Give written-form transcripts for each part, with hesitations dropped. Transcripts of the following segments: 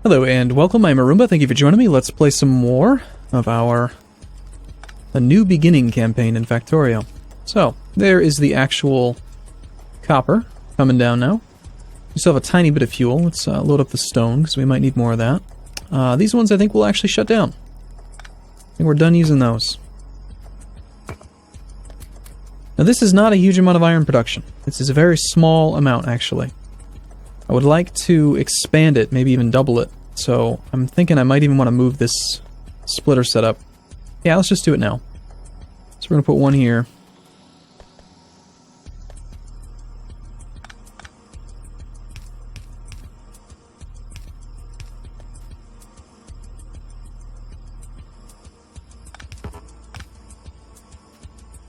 Hello and welcome, I'm Arumba, thank you for joining me. Let's play some more of our A New Beginning campaign in Factorio. So, there is the actual copper coming down now. We still have a tiny bit of fuel. Let's load up the stone, because we might need more of that. These ones I think will actually shut down. I think we're done using those. Now this is not a huge amount of iron production. This is a very small amount, actually. I would like to expand it, maybe even double it. So I'm thinking I might even want to move this splitter setup. Yeah, let's just do it now. So we're going to put one here.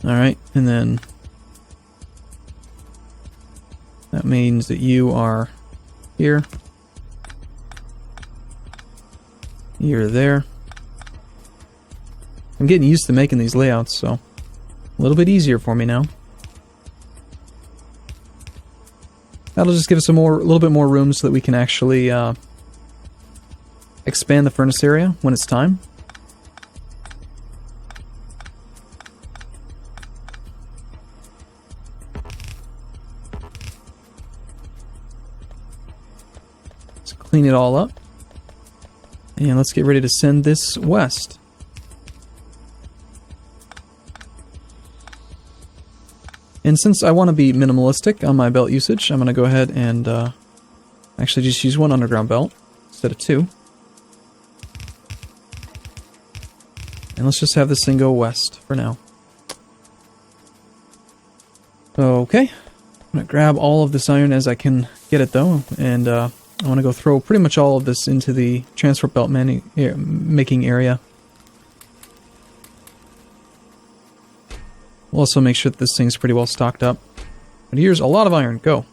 Alright, and then that means that you are here. You're there. I'm getting used to making these layouts, so a little bit easier for me now. That'll just give us a little bit more room so that we can actually expand the furnace area when it's time. Let's clean it all up. And let's get ready to send this west. And since I want to be minimalistic on my belt usage, I'm going to go ahead and actually just use one underground belt instead of two. And let's just have this thing go west for now. Okay. I'm going to grab all of this iron as I can get it though, and I want to go throw pretty much all of this into the transport belt making area. We'll also make sure that this thing's pretty well stocked up. But here's a lot of iron. Go.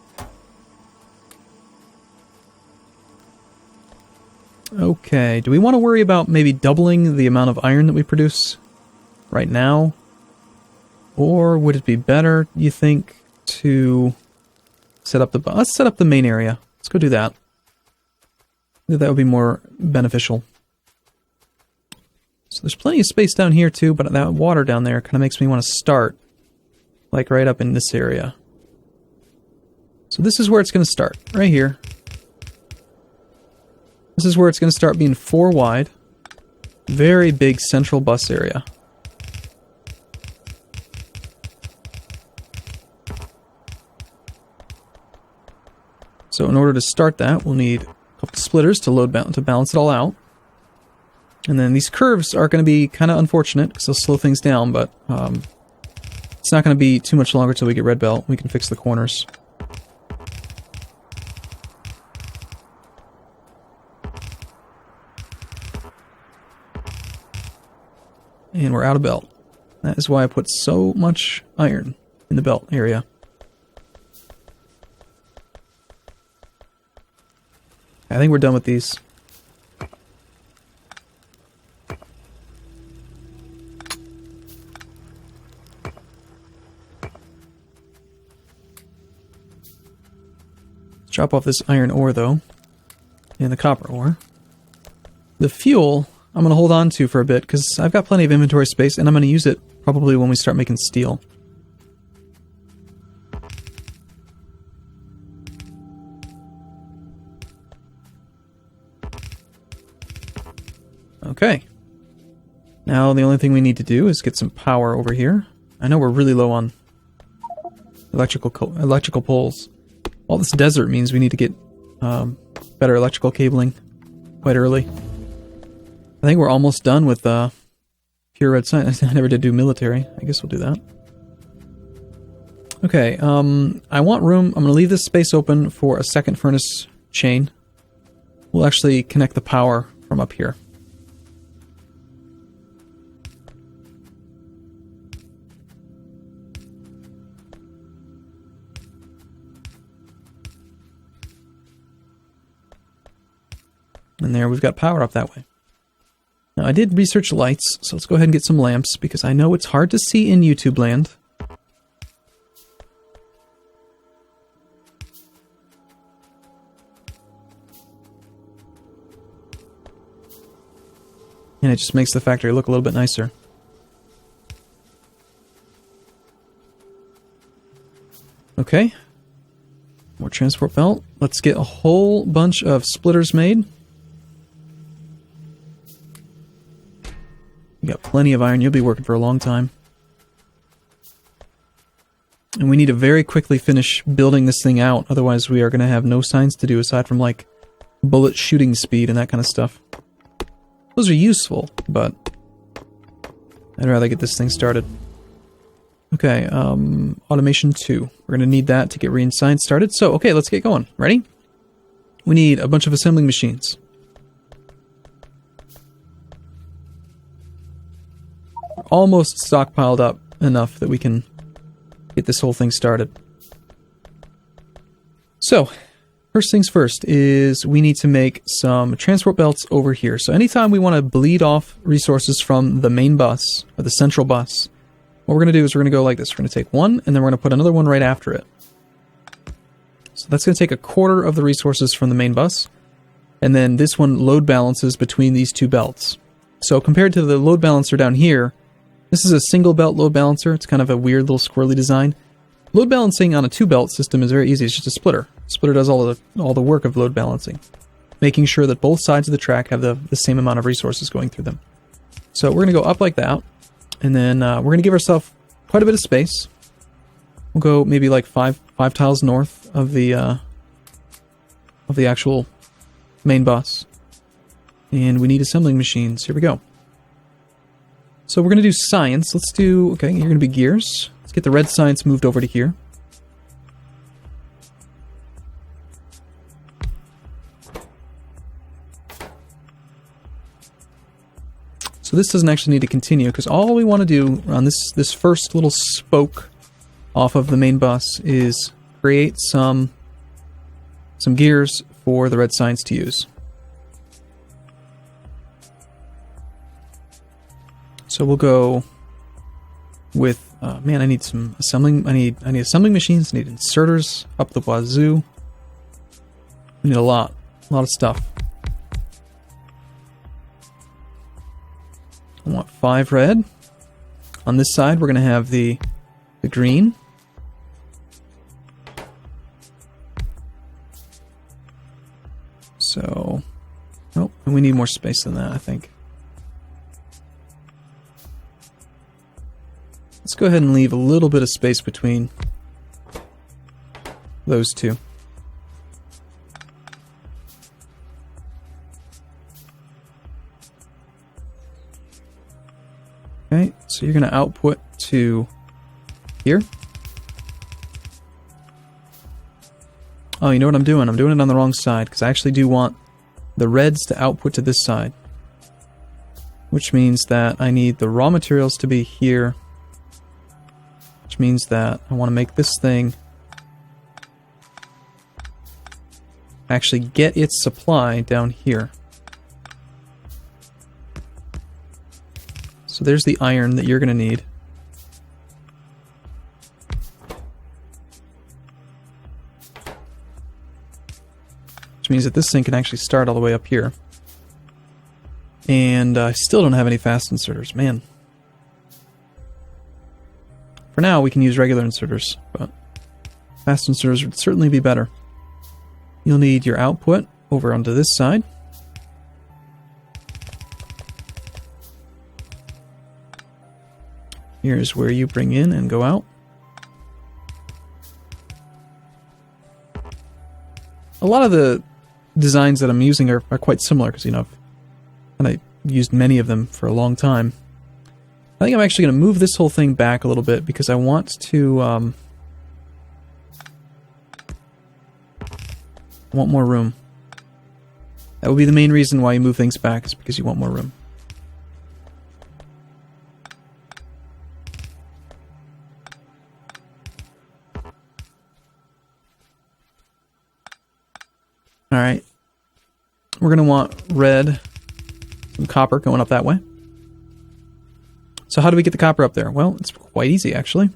Okay, do we want to worry about maybe doubling the amount of iron that we produce right now? Or would it be better, you think, to set up the... Let's set up the main area. Let's go do that. That would be more beneficial. So there's plenty of space down here too, but that water down there kind of makes me want to start, like right up in this area. So this is where it's going to start, right here. This is where it's going to start being 4 wide. Very big central bus area. So in order to start that, we'll need a couple splitters to balance it all out. And then these curves are going to be kind of unfortunate because they'll slow things down, but it's not going to be too much longer till we get red belt. We can fix the corners. And we're out of belt. That is why I put so much iron in the belt area. I think we're done with these. Drop off this iron ore, though, and the copper ore. The fuel, I'm going to hold on to for a bit, because I've got plenty of inventory space, and I'm going to use it probably when we start making steel. Okay. Now the only thing we need to do is get some power over here. I know we're really low on electrical poles. All this desert means we need to get better electrical cabling quite early. I think we're almost done with pure red science. I never did do military. I guess we'll do that. Okay, I want room. I'm going to leave this space open for a second furnace chain. We'll actually connect the power from up here. And there, we've got power up that way. Now, I did research lights, so let's go ahead and get some lamps, because I know it's hard to see in YouTube land. And it just makes the factory look a little bit nicer. Okay. More transport belt. Let's get a whole bunch of splitters made. You got plenty of iron. You'll be working for a long time. And we need to very quickly finish building this thing out. Otherwise, we are going to have no science to do aside from, like, bullet shooting speed and that kind of stuff. Those are useful, but I'd rather get this thing started. Okay, automation 2. We're going to need that to get Re and Science started. So, okay, let's get going. Ready? We need a bunch of assembling machines. We're almost stockpiled up enough that we can get this whole thing started. So, first things first is we need to make some transport belts over here. So anytime we want to bleed off resources from the main bus, or the central bus, what we're going to do is we're going to go like this. We're going to take one, and then we're going to put another one right after it. So that's going to take a quarter of the resources from the main bus, and then this one load balances between these two belts. So compared to the load balancer down here, this is a single belt load balancer. It's kind of a weird little squirrely design. Load balancing on a two-belt system is very easy. It's just a splitter. Splitter does all the work of load balancing, making sure that both sides of the track have the same amount of resources going through them. So we're going to go up like that, and then we're going to give ourselves quite a bit of space. We'll go maybe like five tiles north of the actual main bus, and we need assembling machines. Here we go. So we're going to do science. Let's do, okay, you're going to be gears. Let's get the red science moved over to here. So this doesn't actually need to continue, because all we want to do on this first little spoke off of the main bus is create some gears for the red science to use. So we'll go with man, I need some assembling. I need assembling machines. I need inserters up the wazoo. We need a lot of stuff. I want 5 red. On this side, we're going to have the green. So, oh, and we need more space than that, I think. Let's go ahead and leave a little bit of space between those two. Okay, so you're going to output to here. Oh, you know what I'm doing? I'm doing it on the wrong side, because I actually do want the reds to output to this side. Which means that I need the raw materials to be here. Which means that I want to make this thing actually get its supply down here. So there's the iron that you're going to need. Which means that this thing can actually start all the way up here. And I still don't have any fast inserters, man. For now, we can use regular inserters, but fast inserters would certainly be better. You'll need your output over onto this side. Here's where you bring in and go out. A lot of the designs that I'm using are quite similar, because, you know, I've used many of them for a long time. I think I'm actually going to move this whole thing back a little bit, because I want to, I want more room. That would be the main reason why you move things back, is because you want more room. Alright. We're going to want red, some copper going up that way. So how do we get the copper up there? Well, it's quite easy, actually.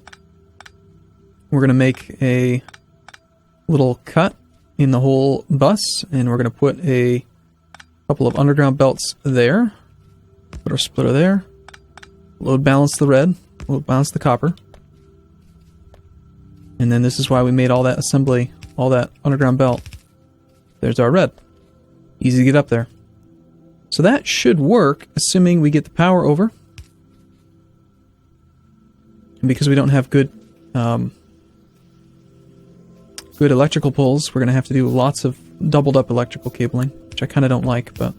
We're going to make a little cut in the whole bus, and we're going to put a couple of underground belts there. Put our splitter there. Load balance the red. Load balance the copper. And then this is why we made all that assembly, all that underground belt. There's our red. Easy to get up there. So that should work, assuming we get the power over. And because we don't have good electrical poles, we're going to have to do lots of doubled up electrical cabling, which I kind of don't like, but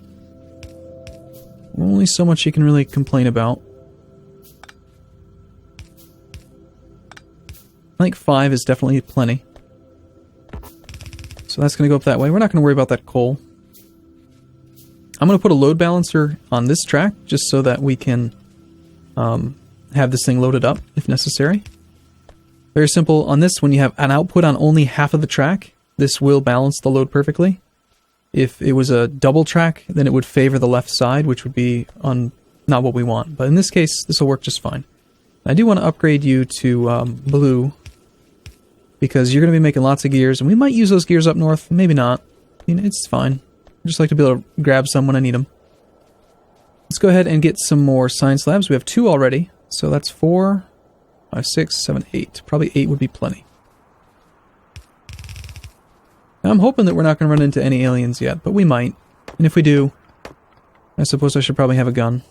only so much you can really complain about. I think 5 is definitely plenty. So that's going to go up that way. We're not going to worry about that coal. I'm going to put a load balancer on this track, just so that we can have this thing loaded up if necessary. Very simple. On this, when you have an output on only half of the track, this will balance the load perfectly. If it was a double track, then it would favor the left side, which would be not what we want. But in this case, this will work just fine. I do want to upgrade you to blue, because you're going to be making lots of gears, and we might use those gears up north, maybe not. I mean, it's fine. I just like to be able to grab some when I need them. Let's go ahead and get some more sign slabs. We have 2 already, so that's 4, 5, 6, 7, 8. Probably 8 would be plenty. Now, I'm hoping that we're not going to run into any aliens yet, but we might. And if we do, I suppose I should probably have a gun.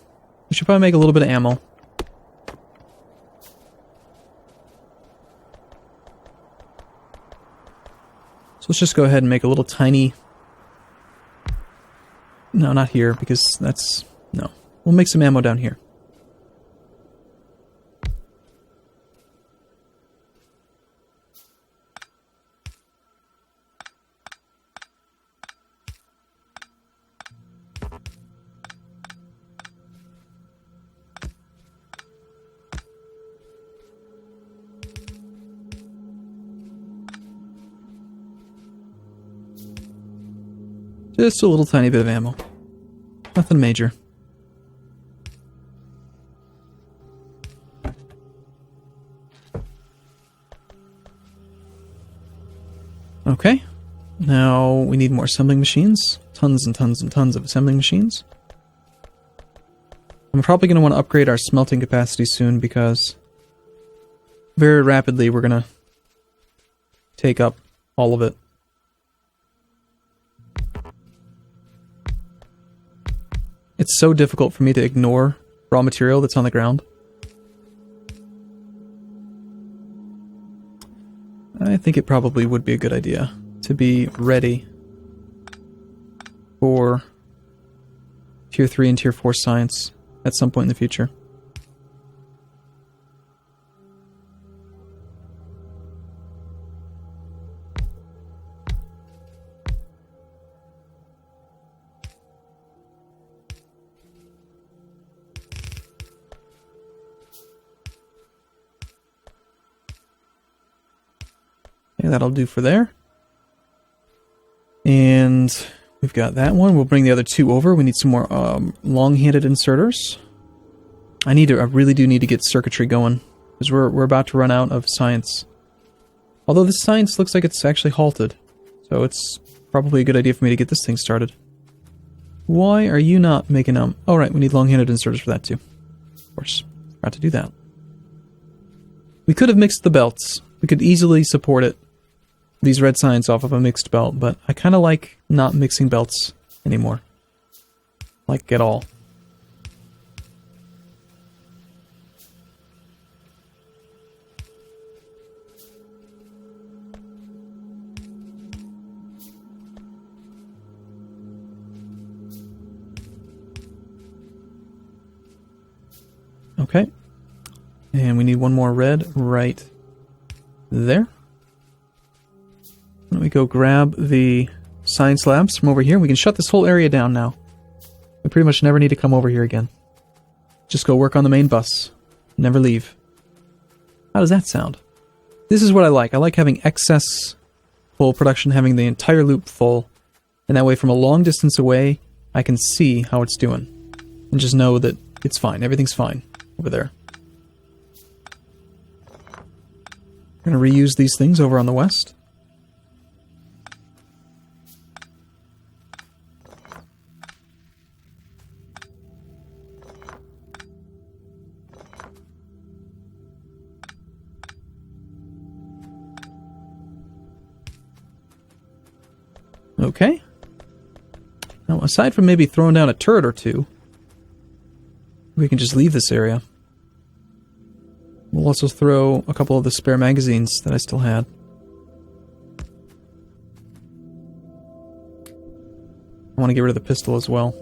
We should probably make a little bit of ammo. So let's just go ahead and make a little tiny... No, not here, because that's... No. We'll make some ammo down here. Just a little tiny bit of ammo. Nothing major. Okay. Now we need more assembling machines. Tons and tons and tons of assembling machines. I'm probably going to want to upgrade our smelting capacity soon, because very rapidly we're going to take up all of it. It's so difficult for me to ignore raw material that's on the ground. I think it probably would be a good idea to be ready for Tier 3 and Tier 4 science at some point in the future. Okay, that'll do for there. And we've got that one. We'll bring the other 2 over. We need some more long-handed inserters. I really do need to get circuitry going, because we're about to run out of science. Although this science looks like it's actually halted, so it's probably a good idea for me to get this thing started. Why are you not making them? Oh, right, we need long-handed inserters for that too. Of course, forgot to do that. We could have mixed the belts. We could easily support it. These red signs off of a mixed belt, but I kind of like not mixing belts anymore. Like, at all. Okay. And we need one more red right there. Let me go grab the sign slabs from over here. We can shut this whole area down now. We pretty much never need to come over here again. Just go work on the main bus. Never leave. How does that sound? This is what I like. I like having excess full production, having the entire loop full. And that way, from a long distance away, I can see how it's doing. And just know that it's fine. Everything's fine over there. I'm going to reuse these things over on the west. Okay. Now, aside from maybe throwing down a turret or two, we can just leave this area. We'll also throw a couple of the spare magazines that I still had. I want to get rid of the pistol as well.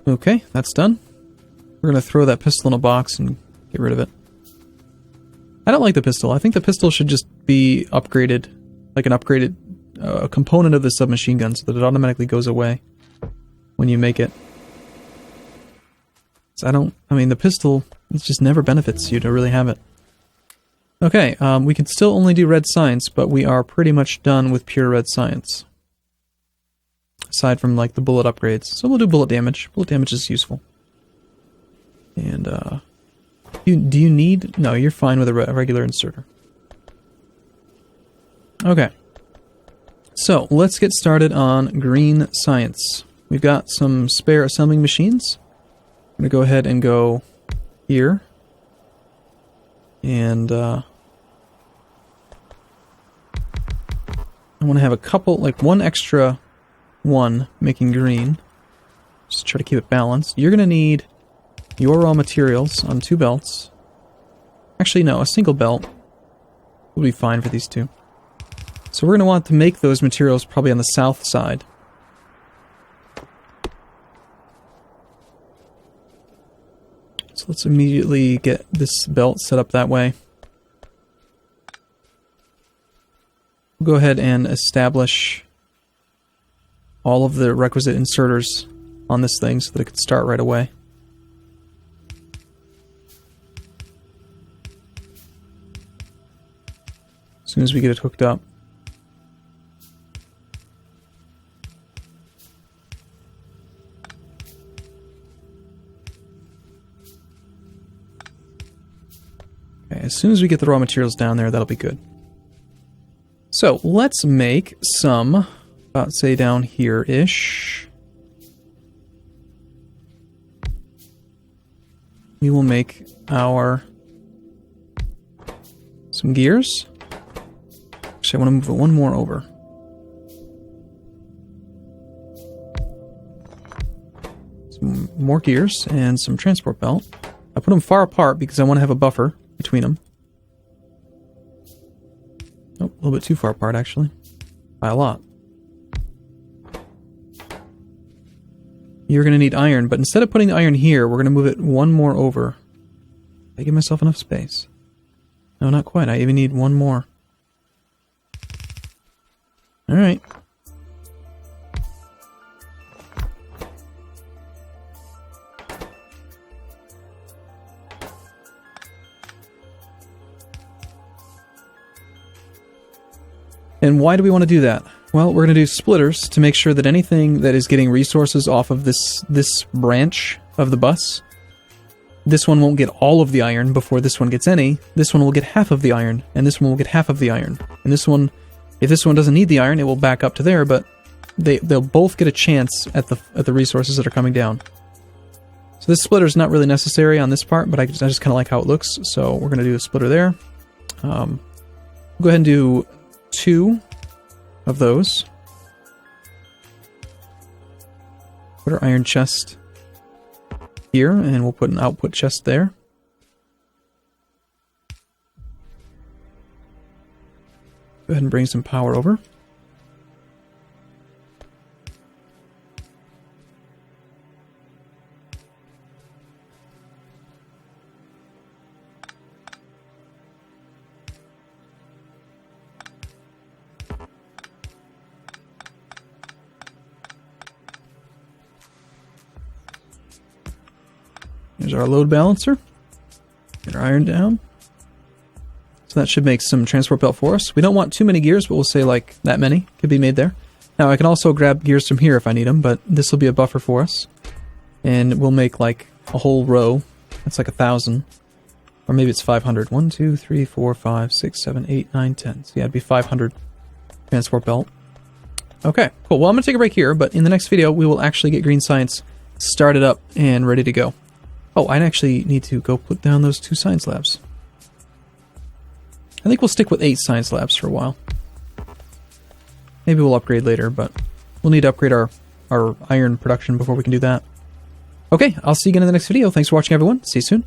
Okay, that's done. We're going to throw that pistol in a box and get rid of it. I don't like the pistol. I think the pistol should just be upgraded, like an upgraded component of the submachine gun, so that it automatically goes away when you make it. So I mean, the pistol, it just never benefits you to really have it. Okay, we can still only do red science, but we are pretty much done with pure red science. Aside from, like, the bullet upgrades. So we'll do bullet damage. Bullet damage is useful. And, do you need... No, you're fine with a regular inserter. Okay. So, let's get started on green science. We've got some spare assembling machines. I'm going to go ahead and go here. And, I want to have a couple, like one extra one making green. Just try to keep it balanced. You're going to need your raw materials on 2 belts. Actually, no, a single belt will be fine for these two. So we're going to want to make those materials probably on the south side. So let's immediately get this belt set up that way. We'll go ahead and establish all of the requisite inserters on this thing so that it could start right away. As soon as we get it hooked up. Okay, as soon as we get the raw materials down there, that'll be good. So, let's make some, about say down here-ish. We will make some gears. Actually, I want to move it one more over. Some more gears and some transport belt. I put them far apart because I want to have a buffer between them. Oh, a little bit too far apart, actually. By a lot. You're going to need iron, but instead of putting the iron here, we're going to move it one more over. Did I give myself enough space? No, not quite. I even need one more. Alright. And why do we want to do that? Well, we're going to do splitters to make sure that anything that is getting resources off of this branch of the bus, this one won't get all of the iron before this one gets any. This one will get half of the iron, and this one will get half of the iron. And this one, if this one doesn't need the iron, it will back up to there, but they'll both get a chance at the resources that are coming down. So this splitter is not really necessary on this part, but I just kind of like how it looks, so we're going to do a splitter there. We'll go ahead and do 2 of those. Put our iron chest here, and we'll put an output chest there. Go ahead and bring some power over. There's our load balancer. Get our iron down. So that should make some transport belt for us. We don't want too many gears, but we'll say like that many could be made there. Now I can also grab gears from here if I need them, but this will be a buffer for us. And we'll make like a whole row. That's like 1,000. Or maybe it's 500. 1, 2, 3, 4, 5, 6, 7, 8, 9, 10. So yeah, it'd be 500 transport belt. Okay, cool. Well, I'm going to take a break here, but in the next video, we will actually get green science started up and ready to go. Oh, I actually need to go put down those 2 science labs. I think we'll stick with 8 science labs for a while. Maybe we'll upgrade later, but we'll need to upgrade our iron production before we can do that. Okay, I'll see you again in the next video. Thanks for watching, everyone. See you soon.